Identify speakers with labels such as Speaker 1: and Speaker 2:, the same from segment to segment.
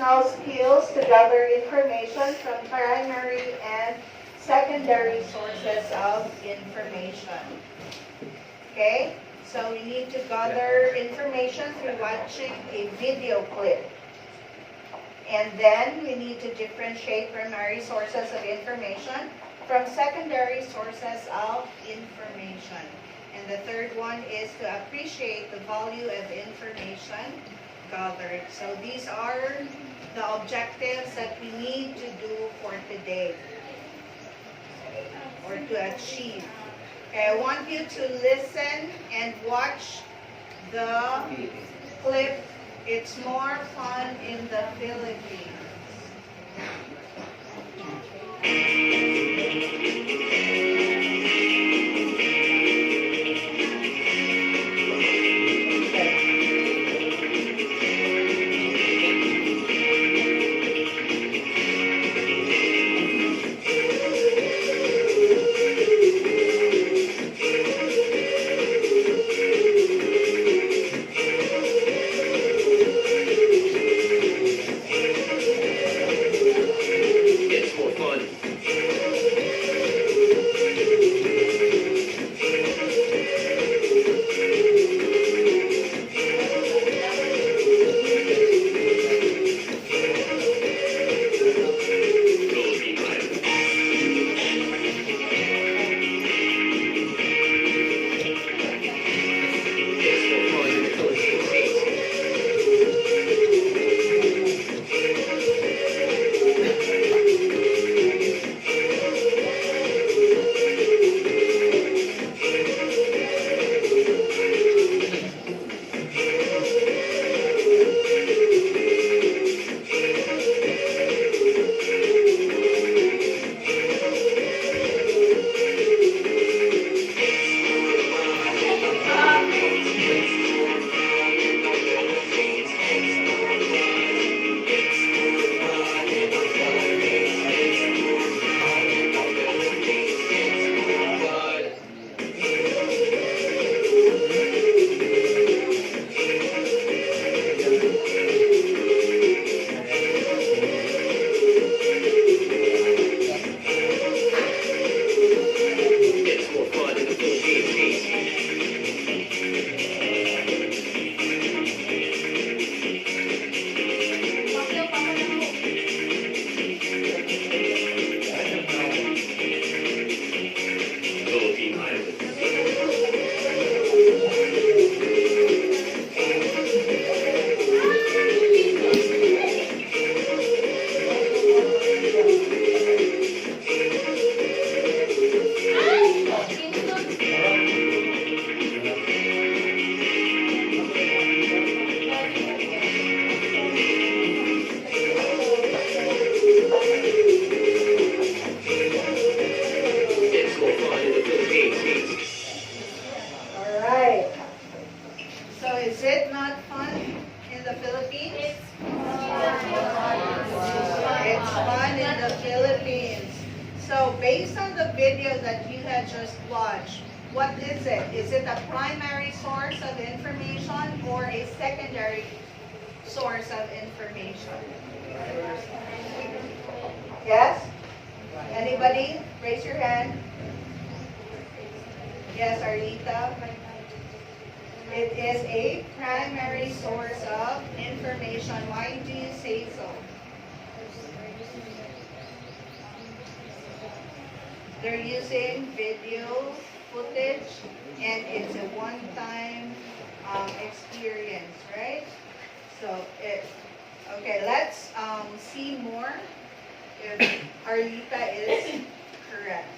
Speaker 1: professional skills to gather information from primary and secondary sources of information. Okay? So we need to gather information through watching a video clip. And then we need to differentiate primary sources of information from secondary sources of information. And the third one is to appreciate the value of information gathered. So these are the objectives that we need to do for today or to achieve. Okay, I want you to listen and watch the clip. It's more fun in the Philippines. Yes? Anybody? Raise your hand. Yes, Arlita. It is a primary source of information. Why do you say so? They're using video footage and it's a one-time experience, right? So, okay, let's see more if Arlita is correct.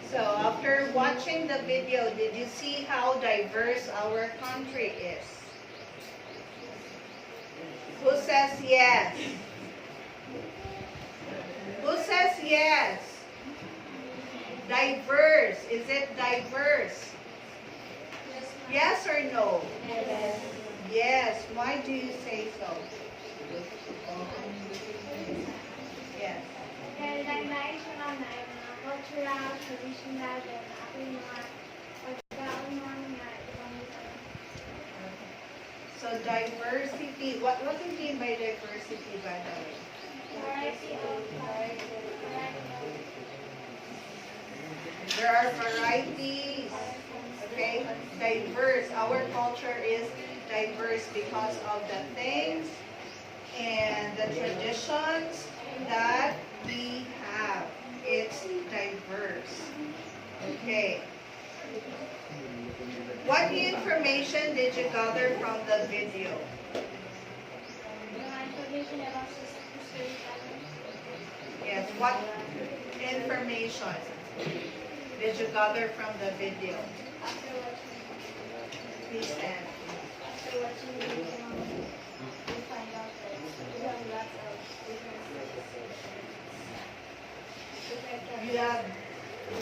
Speaker 1: So after watching the video, did you see how diverse our country is? Who says yes? Who says yes? Diverse. Is it diverse? Yes or no?
Speaker 2: Yes.
Speaker 1: Yes, why do you say so? Yes.
Speaker 2: Dahil naisyonan na ay mga cultural, traditional, and aking mga pagkaunon nga ibang
Speaker 1: So diversity, what do you mean by diversity, by the way?
Speaker 2: variety of
Speaker 1: There are varieties, okay? Diverse. Our culture is diverse because of the things and the traditions that we have. It's diverse. Okay. What information did you gather from the video?
Speaker 2: mga information about history
Speaker 1: Yes, what information did you gather from the video?
Speaker 2: after watching
Speaker 1: Please stand.
Speaker 2: the video, we find out that we have lots of different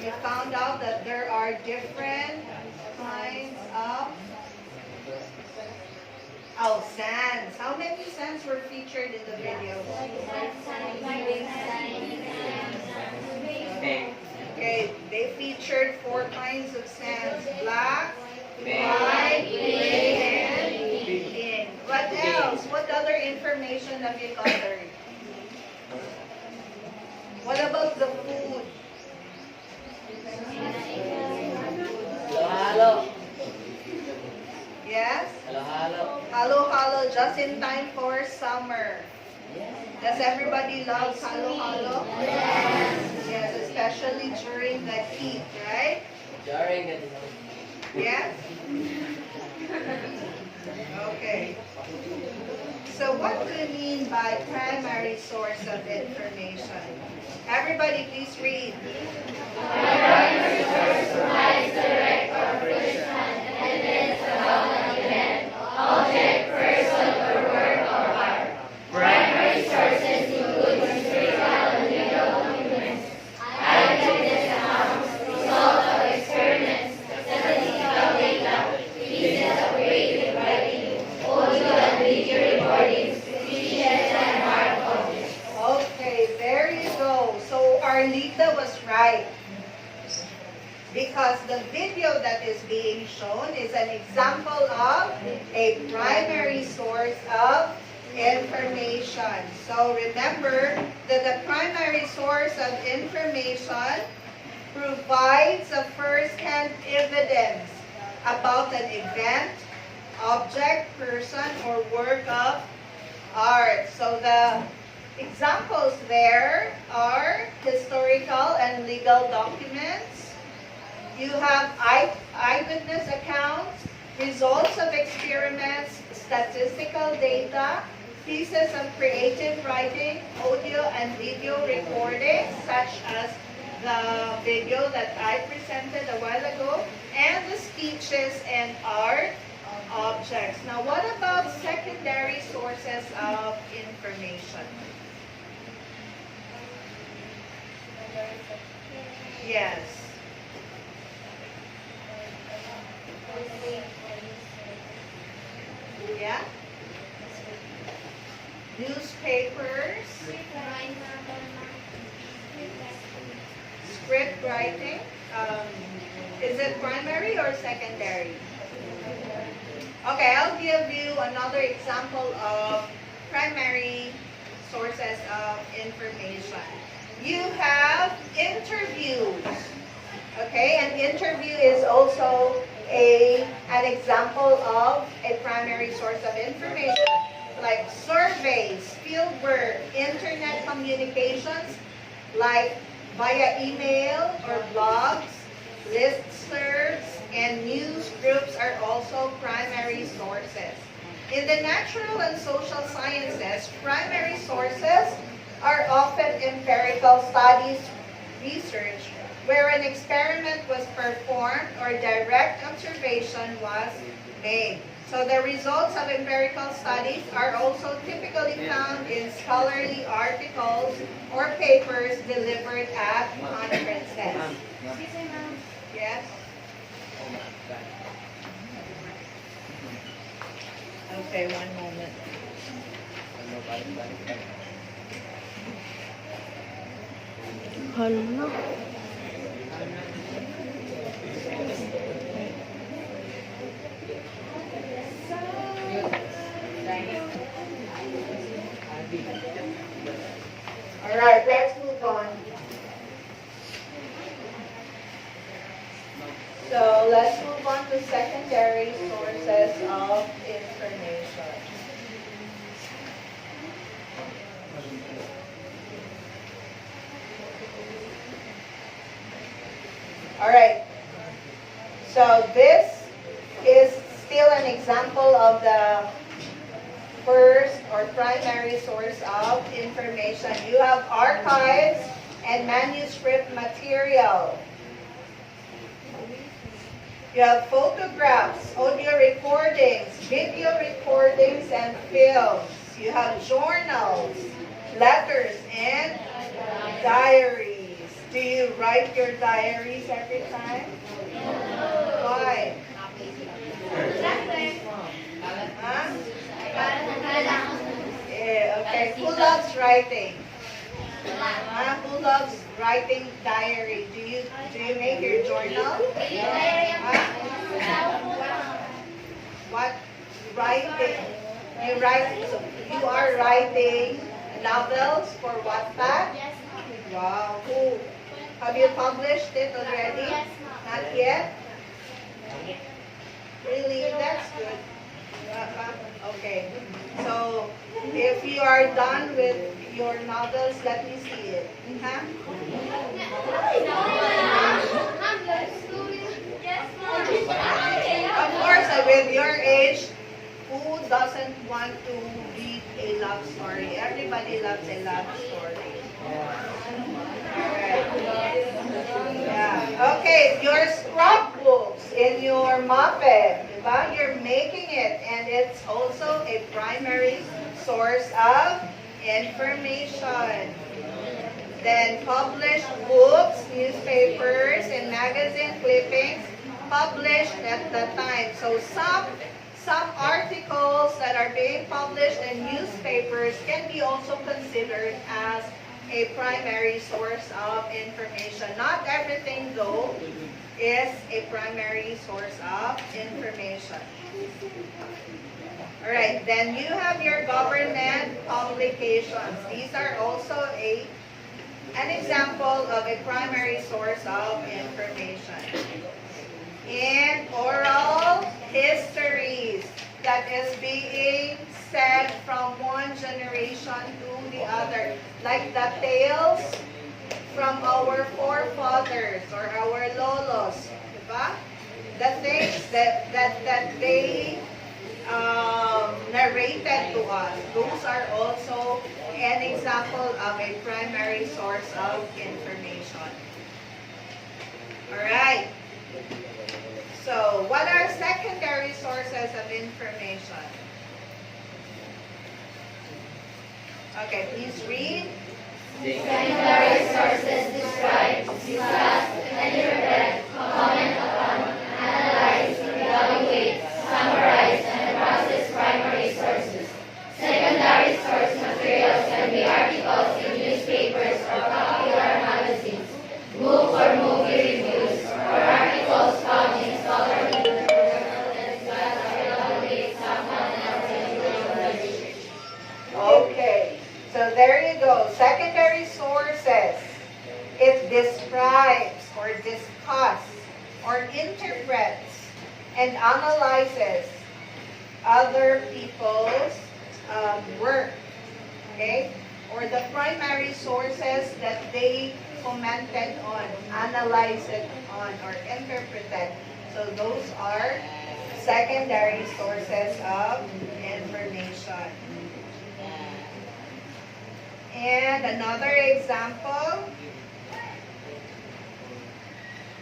Speaker 1: You found out that there are different kinds of sands. How many sands were featured in the video? Okay, they featured 4 kinds of sands: black, white, gray, and pink. What else? What other information have you gathered? What about the food?
Speaker 3: Halo-halo.
Speaker 1: Yes?
Speaker 3: Halo-halo.
Speaker 1: Halo-halo, just in time for summer. Does everybody love halo-halo? Yes, especially during the heat, right?
Speaker 3: Jarring at
Speaker 1: Yes? Okay. So what do you mean by primary source of information? Everybody please read. Okay, there you go. So Arlita was right. Because the video that is being shown is an example of a primary source of information. So remember that the primary source of information provides a first-hand evidence about an event, object, person, or work of art. So the examples there are historical and legal documents. You have eyewitness accounts, results of experiments, statistical data, pieces of creative writing, audio and video recordings, such as the video that I presented a while ago, and the speeches and art objects. Now, what about secondary sources of information? Yes. Yeah? Newspapers, script writing. Is it primary or secondary? Okay, I'll give you another example of primary sources of information. You have interviews. Okay, an interview is also an example of a primary source of information, like surveys, fieldwork, internet communications, like via email or blogs, listservs, and news groups are also primary sources. In the natural and social sciences, primary sources are often empirical studies, research, where an experiment was performed or direct observation was made. So the results of empirical studies are also typically found in scholarly articles or papers delivered at conferences. Yes? Okay, one moment.
Speaker 3: Ano, balik.
Speaker 4: Hala.
Speaker 1: All right, let's move on. So let's move on to secondary sources of information. All right. So this is still an example of the first or primary source of information. You have archives and manuscript material. You have photographs, audio recordings, video recordings, and films. You have journals, letters, and diaries. Do you write your diaries every time? Why? Huh? Yeah, okay. Who loves writing? Who loves writing diary? Do you make your journal? What writing? You are writing novels for Wattpad? Wow. Who? Have you published it already? Not yet? Really? That's good. Okay. So, if you are done with your novels, let me see it. Huh? Of course, with your age, who doesn't want to read a love story? Everybody loves a love story. Alright. Yeah. Okay, your scrapbooks in your Muppet, diba? You're making it, and it's also a primary source of information. Then published books, newspapers, and magazine clippings published at the time. So some articles that are being published in newspapers can be also considered as a primary source of information. Not everything, though, is a primary source of information. All right, then you have your government publications. These are also an example of a primary source of information. And oral histories that is being said from one generation to the other, like the tales from our forefathers or our lolos, diba? The things that they narrated to us, those are also an example of a primary source of information. Alright. So, what are secondary sources of information? Okay, please read.
Speaker 5: Secondary sources describe, discuss, interpret, comment upon, analyze, evaluate, summarize, and process primary sources. Secondary source materials can be articles in newspapers or popular magazines, book or movie reviews, or articles found in scholarly journals that discuss or evaluate someone else's research.
Speaker 1: Okay, so there you go. Secondary sources. It describes or discusses or interprets and analyzes other people's work. Okay? Or the primary sources that they commented on, analyzed on, or interpreted. So those are secondary sources of information. And another example,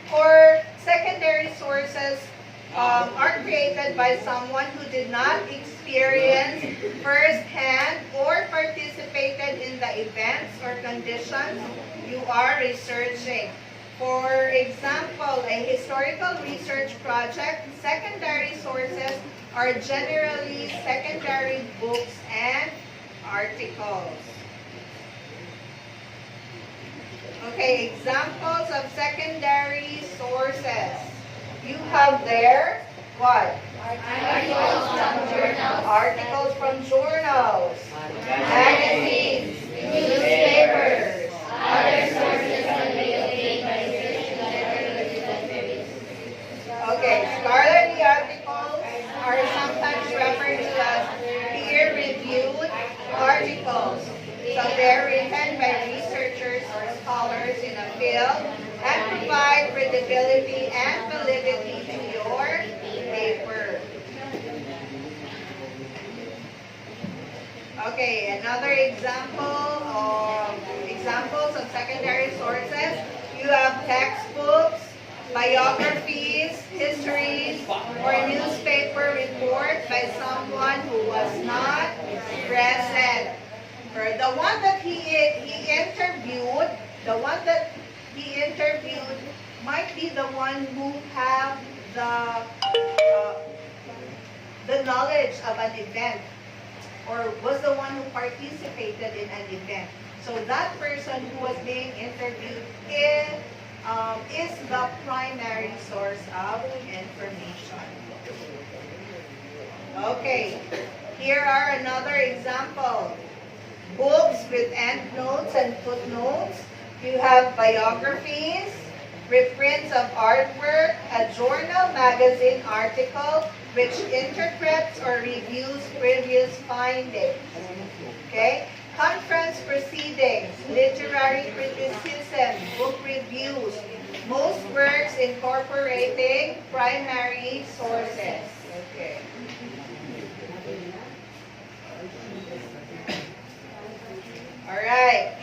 Speaker 1: for secondary sources are created by someone who did not experience firsthand or participated in the events or conditions you are researching. For example, a historical research project, secondary sources are generally secondary books and articles. Okay, examples of secondary sources. You have there what?
Speaker 5: Articles from journals,
Speaker 1: Articles from journals,
Speaker 5: magazines, newspapers, other sources can be obtained by searching separately by various.
Speaker 1: Okay, scholarly articles are sometimes referred to as peer-reviewed articles. So they're written by researchers or scholars in a field and provide credibility and validity to your paper. Okay, another examples of secondary sources. You have textbooks, biographies, histories, or newspaper reports by someone who was not present. For the one that he interviewed, might be the one who have the knowledge of an event, or was the one who participated in an event. So that person who was being interviewed is the primary source of information. Okay, here are another example. Books with endnotes and footnotes. You have biographies, reprints of artwork, a journal magazine article which interprets or reviews previous findings. Okay? Conference proceedings, literary criticism, book reviews, most works incorporating primary sources. Okay. Alright.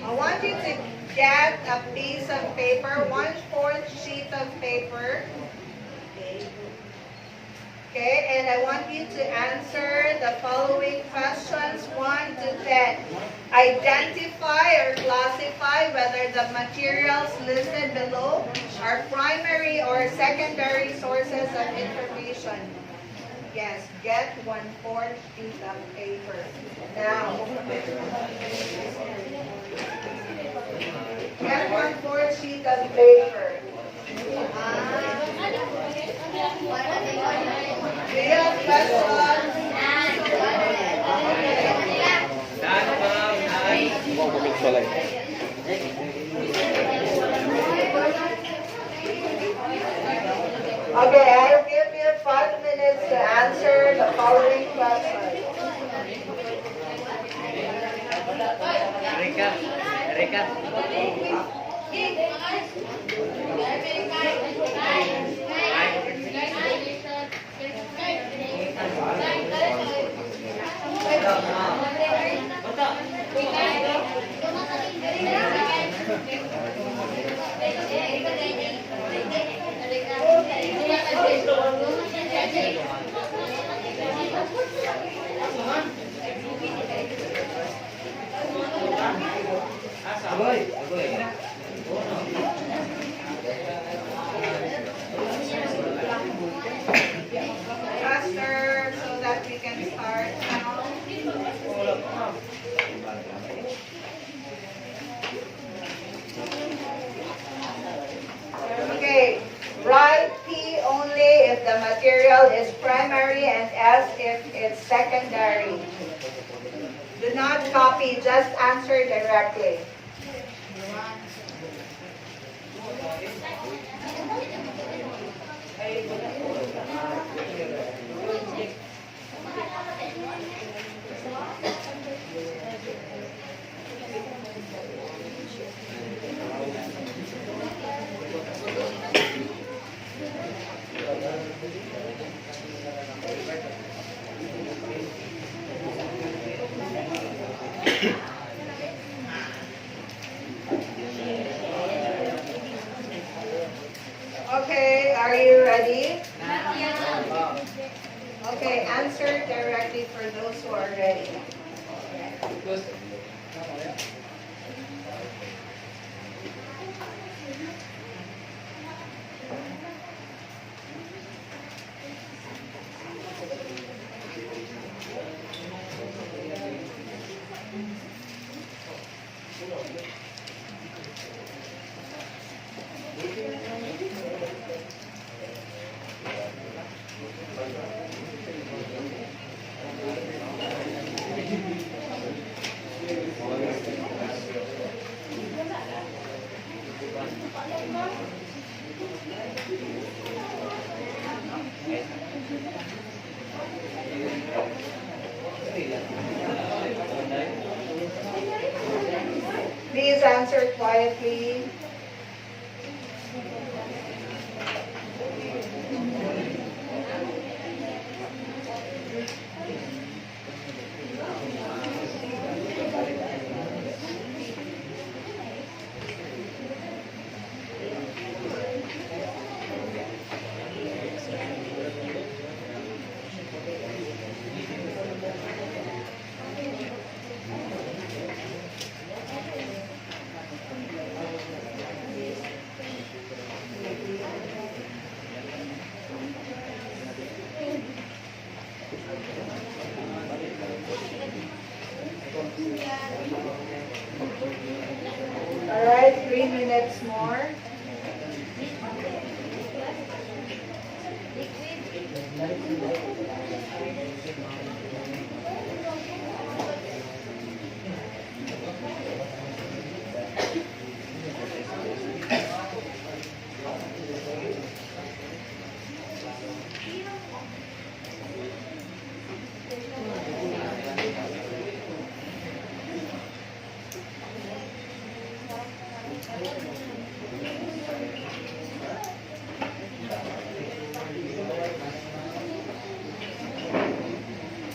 Speaker 1: I want you to get a piece of paper, 1/4 sheet of paper. Okay, and I want you to answer the following questions 1 to 10. Identify or classify whether the materials listed below are primary or secondary sources of information. Yes, get 1/4 sheet of paper. Now, get 1/4 sheet of paper. Do you have questions? Okay, I'll give you 5 minutes to answer the following questions.
Speaker 3: Rika.
Speaker 1: Faster so that we can start now. Okay, write P only if the material is primary and S if it's secondary. Do not copy, just answer directly. Okay, are you ready? Okay, answer directly for those who are ready. Please answer quietly. All right, 3 minutes more.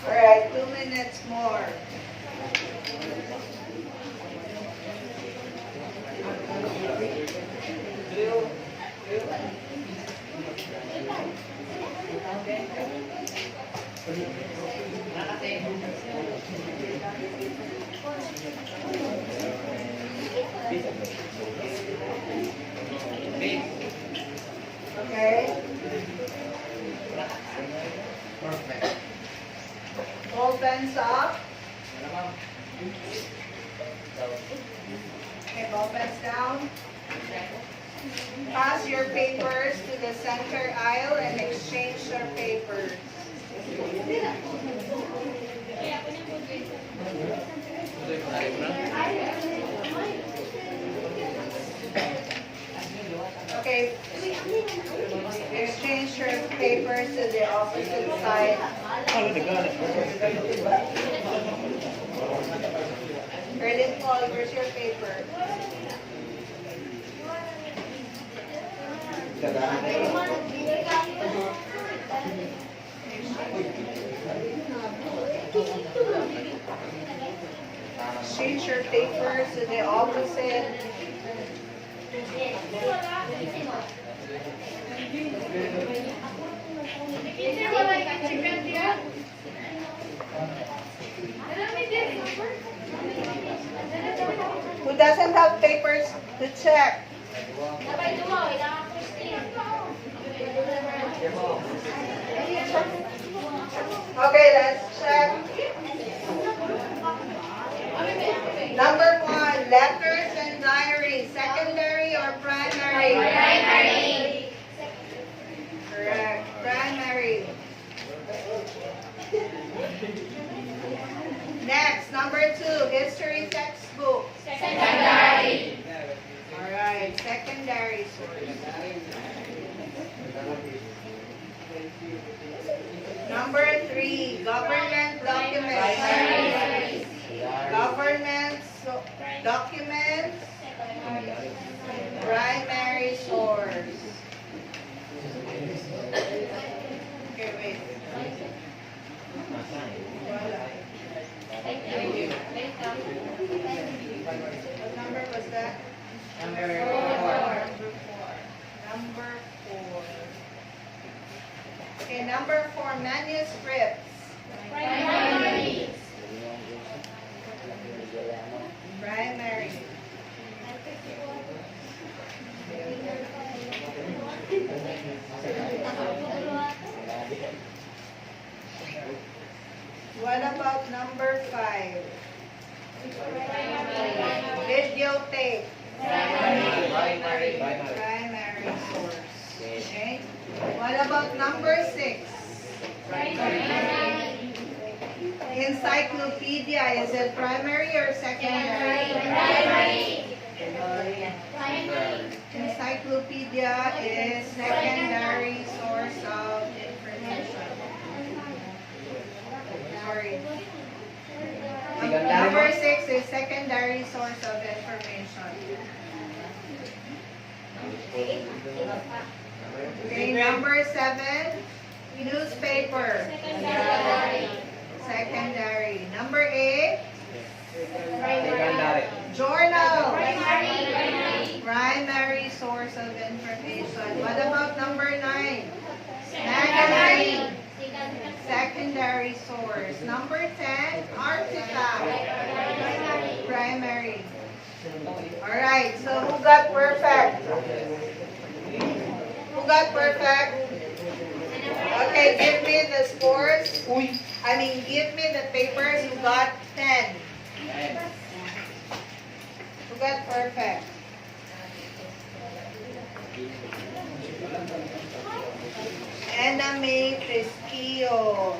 Speaker 1: All right, 2 minutes more. Okay. All pens up. Okay, ball pens down. Pass your papers to the center aisle and exchange your papers. Okay, exchange your papers to the opposite side. Credit Paul, where's your paper? Exchange your papers to the opposite. Who doesn't have papers to check? Okay, let's check. Number 1, letters and diary, secondary or primary?
Speaker 5: Primary.
Speaker 1: Correct, primary. Next, number 2, history textbook.
Speaker 5: Secondary.
Speaker 1: Alright, secondary source. Number 3, government documents.
Speaker 5: Primary.
Speaker 1: Government documents, primary source. Okay, wait. What number was that?
Speaker 3: Number
Speaker 1: 4. Number 4. Okay, number 4, manuscripts.
Speaker 5: Primary.
Speaker 1: Primary. What about number 5? rotate?
Speaker 3: Primary.
Speaker 1: Primary source. Okay. What about number 6? Encyclopedia, is it primary or secondary? Encyclopedia is secondary source of information. Sorry. Number 6 is secondary source of information. Okay, number 7, newspaper. Secondary. Number 8, journal. Primary source of information. What about number 9? Magazine. Secondary source. Number 10, artifact. Primary. Alright, so who got perfect? Who got perfect? Okay, give me the scores. Give me the papers who got 10. Who got perfect? Anna May Frisquillo.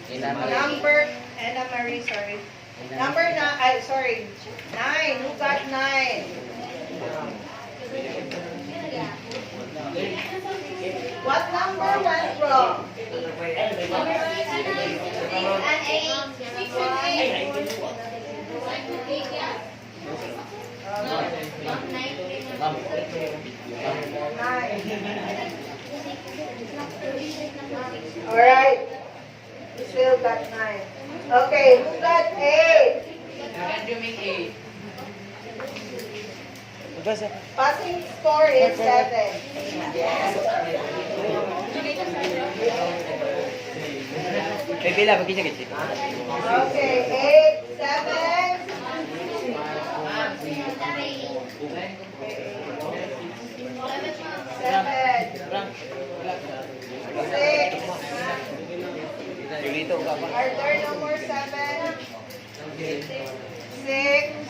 Speaker 1: Anna Marie, sorry. Number 9. Who got 9? What number went wrong? 9. Alright. We still got 9. Okay, who got 8? Passing score is 7. Okay, 8, 7. 6. Are there no more 7? 6.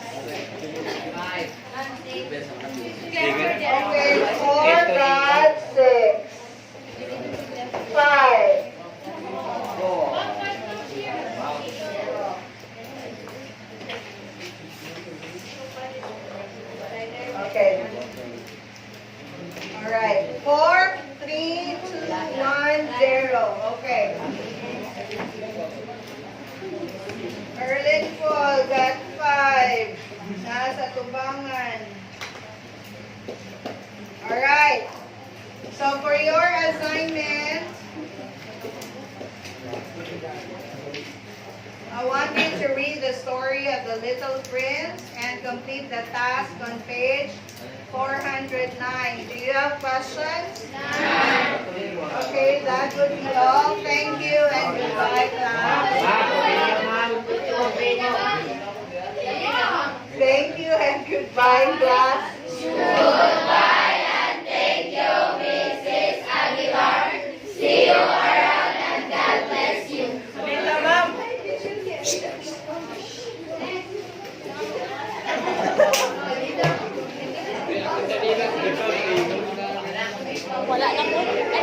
Speaker 1: Okay, 4 got 6. 5. Okay. Alright. 4, 3, 2, 1, 0. Okay. Erlin Paul got 5. Nasa tubangan. Alright. So for your assignment, I want you to read the story of the Little Prince and complete the task on page 409. Do you have questions? Okay, that would be all. Thank you and goodbye, class. Thank you and goodbye, class.
Speaker 5: Goodbye and thank you, Mrs. Aguilar. See you around and God bless you.
Speaker 3: Wala na po.